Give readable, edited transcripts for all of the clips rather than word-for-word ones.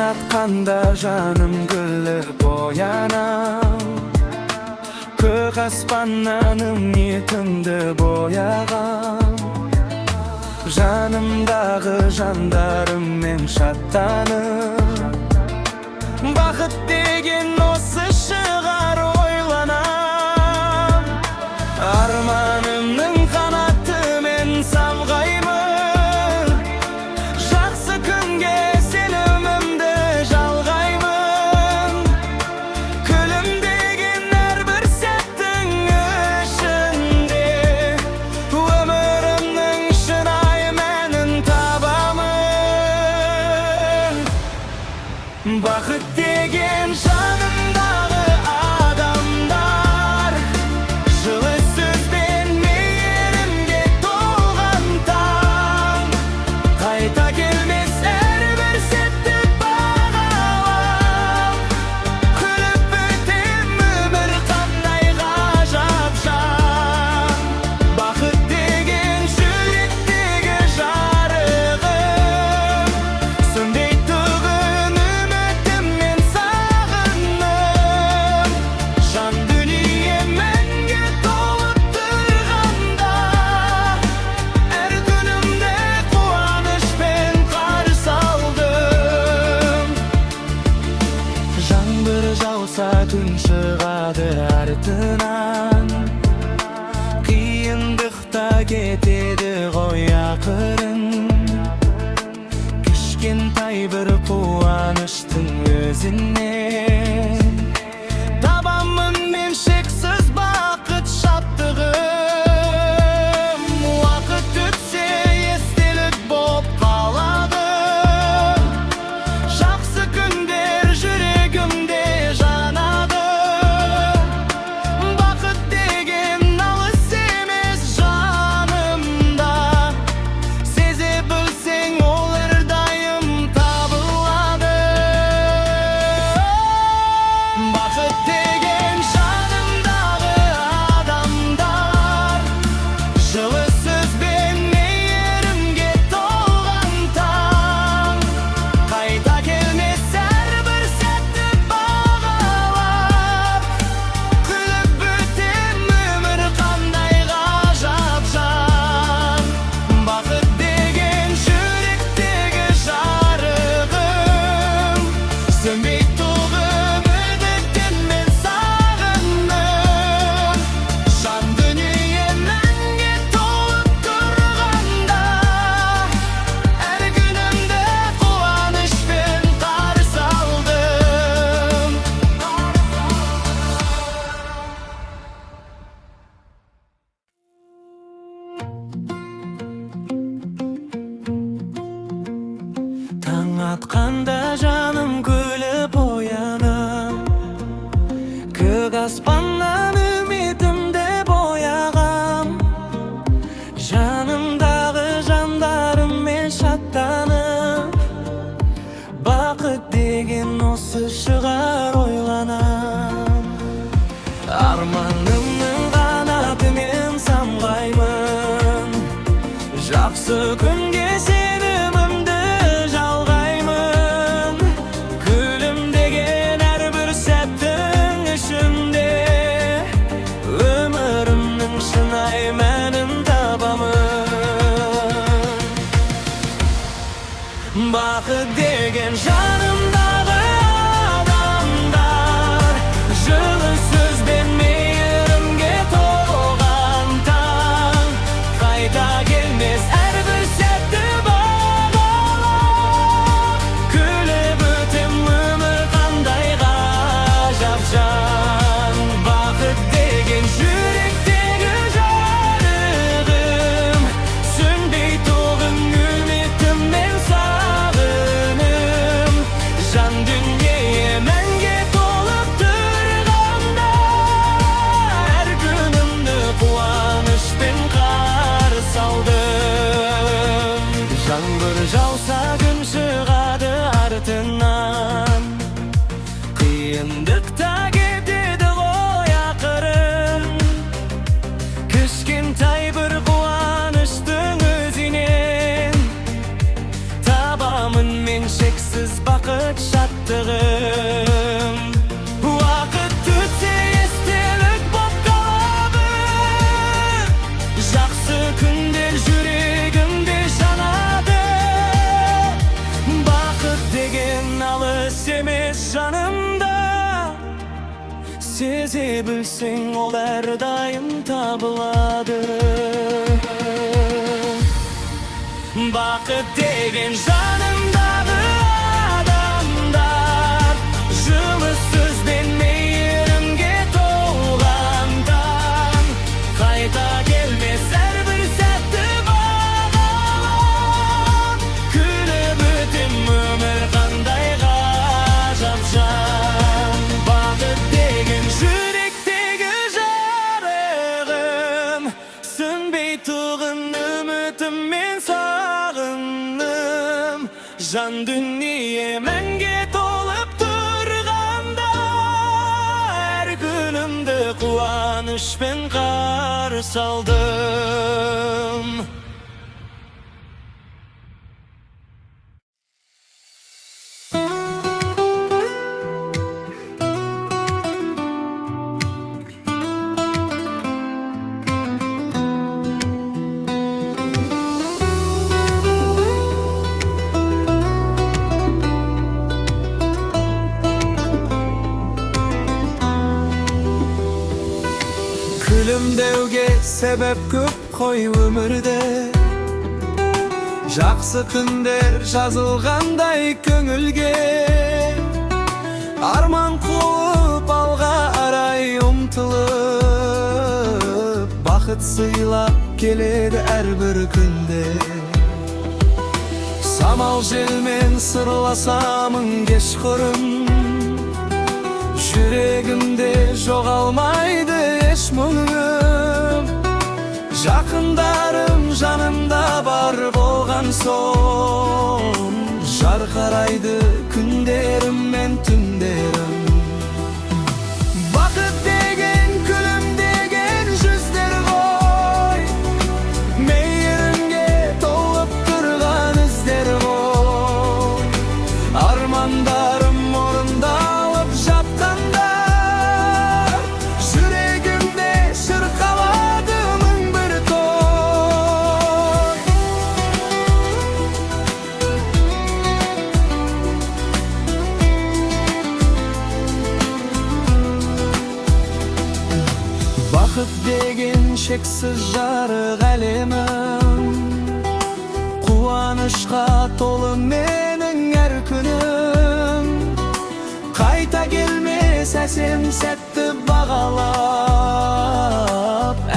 atqanda janım gülüp oyanam. Көк аспаннан үмітімді бояғам. Жанымдағы жандарыммен шаттанып, бақыт деген осы шығар ойланам. Арманымның қанатымен самғаймын, жақсы күнге сенімімді жалғаймын. Күлімдеген әрбір сәттің ішінде өмірімнің шынайы мәнін табамын. Бақыт деген жанымдағы адамдар, жылы сөзбен мейірімге толған таң. Қайта келмес әрбір сәтті бағалап, күліп өтем өмір қандай ғажап жан. Бақыт деген жүректегі жарығым, сөнбейтұғын үмітіммен сағынып. Жан дүние мәңгі толып тұрғанда, әр күнімді қуанышпен қарсы алдым. Жаңбыр жауса түн шығады артынан, қиындықта кетеді ғой ақырын. Кішкентай бір қуаныштың өзінен табамын мен шексіз бақыт шаттығым. Уақыт өтсе естелік боп қалады, жақсы күндер жүрегімде жанады. Бақыт деген алыс емес жанымда, сезе білсең ол әрдайым табылады. Бақыт деген жанымдағы адамдар, жылы сөзбен мейірімге толған таң. Қайта келмес әрбір сәтті бағалап, күліп өтем өмір қандай ғажап жан. Бақыт деген жүректегі жарығым, сөнбейтұғын үмітіммен сағынып. Жан дүние мәңгі толып тұрғанда, әр күнімді қуанышпен қарсы алдым. Таң атқанда жаным күліп оянам, көк аспаннан үмітімді бояғам. Жанымдағы жандарыммен шаттанып, бақыт деген осы шығар ойланам. Арманымның қанатымен самғаймын, жақсы күнге сенімімді жалғаймын. Күлімдеген әрбір сәттің ішінде өмірімнің шынайы мәнін табамын. Бақыт деген жанымдағы адамдар, жылы сөзбен мейірімге толған таң. Қайта келмес әрбір сәтті бағалап, күліп өтем өмір қандай ғажап жан. Бақыт деген жүректегі жарығым, сөнбейтұғын үмітіммен сағынып. Sizi bilsең ол әрдайым табылады. Бақыт деген жанымдағы адамдар, жылы сөзбен мейірімге толғандан, қайта келмес әрбір сәтті бағалап, күліп өтем өмір қандай ғажап жан. Бақыт деген жүректегі жарығым, сөнбей туған үмітім мен сағыным. Жан дүние мәңге толып тұрғанда, әр күнімді қуанышпен қарсы алдым. Күлімдеуге себеп көп қой өмірде, жақсы күндер жазылғандай көңілге. Арман қуып алға қарай ұмтылып, бақыт сыйлап келеді әрбір күнде. Самал желмен сырласамын кешқұрым, жүрегімде жоғалмайды еш мұңым. Жақындарым жанымда бар болған соң, жарқырайды күндерім мен түндерім. Бақыт деген күлімдеген жүздер ғой, мейірімге толып тұрған іздер ғой. Армандарым орындалып жатқанда, жүрегімде шырқалады мың бір той. Бақыт деген шексіз жарық әлемім, қуанышқа толы менің әр күнім. Қайта келмес әсем сәтті бағалап,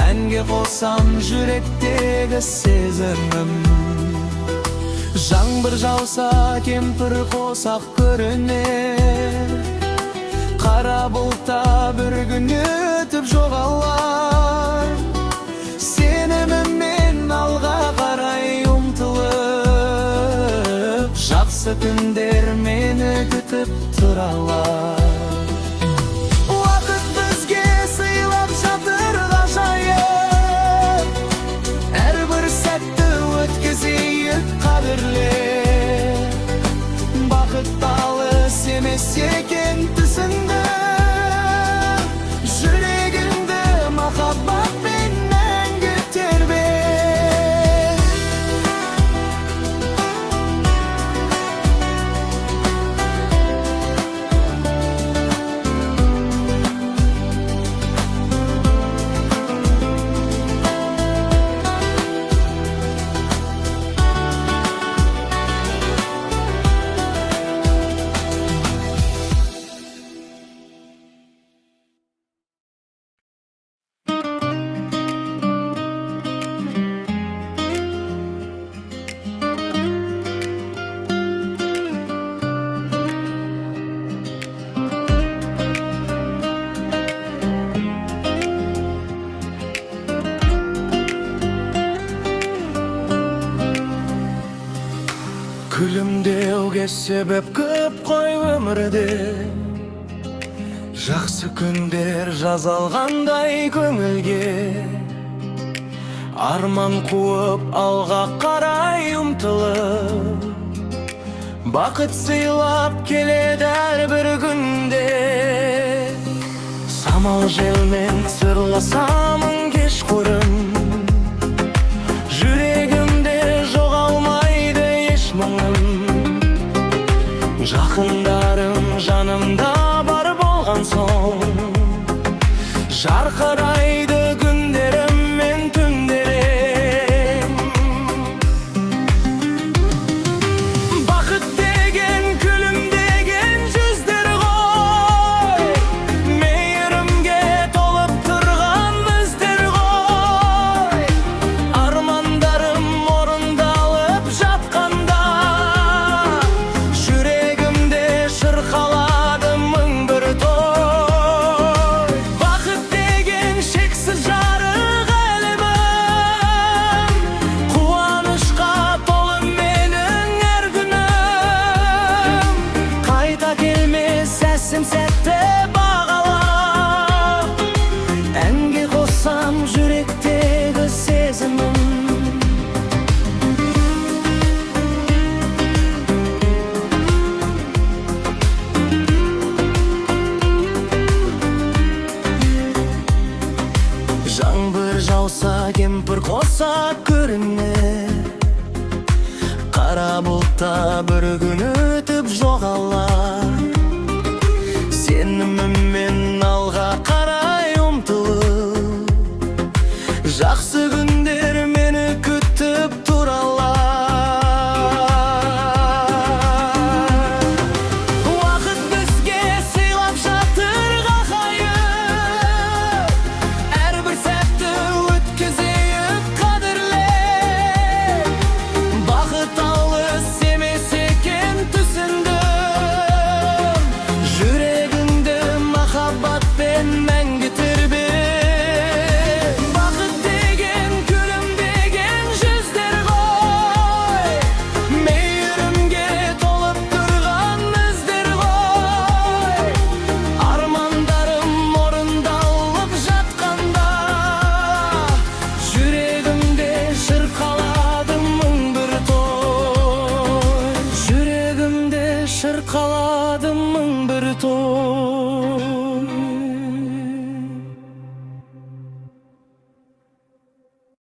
әнге қосам жүректегі сезімім. Жаңбыр жауса кемпір қосақ көрінер, қара бұлтта бір күн өтіп жоғалар. Сеніміммен алға қарай ұмтылып, жақсы күндер мені күтіп тұралар. Уақыт бізге сыйлап жатыр ғажайып, әрбір сәтті өткізейік қадірлеп. Бақыт алыс емес екен түсіндім, жүрегімді махаббатпен мәңгі тербет. Күлімдеуге себеп көп қой өмірде, жақсы күндер жазалғандай көңілге. Арман қуып алға қарай ұмтылып, бақыт сыйлап келеді әрбір күнде. Самал желмен сырласамын кешқұрым, жүрегімде жоғалмайды еш мұңым. Жақындарым жанымда бар болған соң, Жарқырайды күндерім мен түндерім. Бақыт деген күлімдеген жүздер ғой, мейірімге толып тұрған біздер ғой. Армандарым орындалып жатқанда, жүрегімде шырқалады мың бір той. Бақыт деген шексіз жарық әлемім, қуанышқа толы менің әр күнім. Қайта келмес әсем сәтті бағалап, әнге қоссам жүректегі сезімім. Жаңбыр жауса, кемпір қоса көрінер, қара бұлтта бір күн өтіп жоғалар. Сеніміммен алға қарай ұмтылып, жақсы күндер мені күтіп тұралар. Уақыт бізге сыйлап жатыр қайыр, әрбір сәтті өткізейік қадірлеп. Бақыт алыс емес екен түсіндім, жүрегіңді махаббатпен мәңгі тербе. Бақыт деген күлімдеген жүздер ғой, мейірімге толып тұрған іздер ғой. Армандарым орындалып жатқанда, жүрегімде шырқалады мың бір той. Жүрегімде шырқалады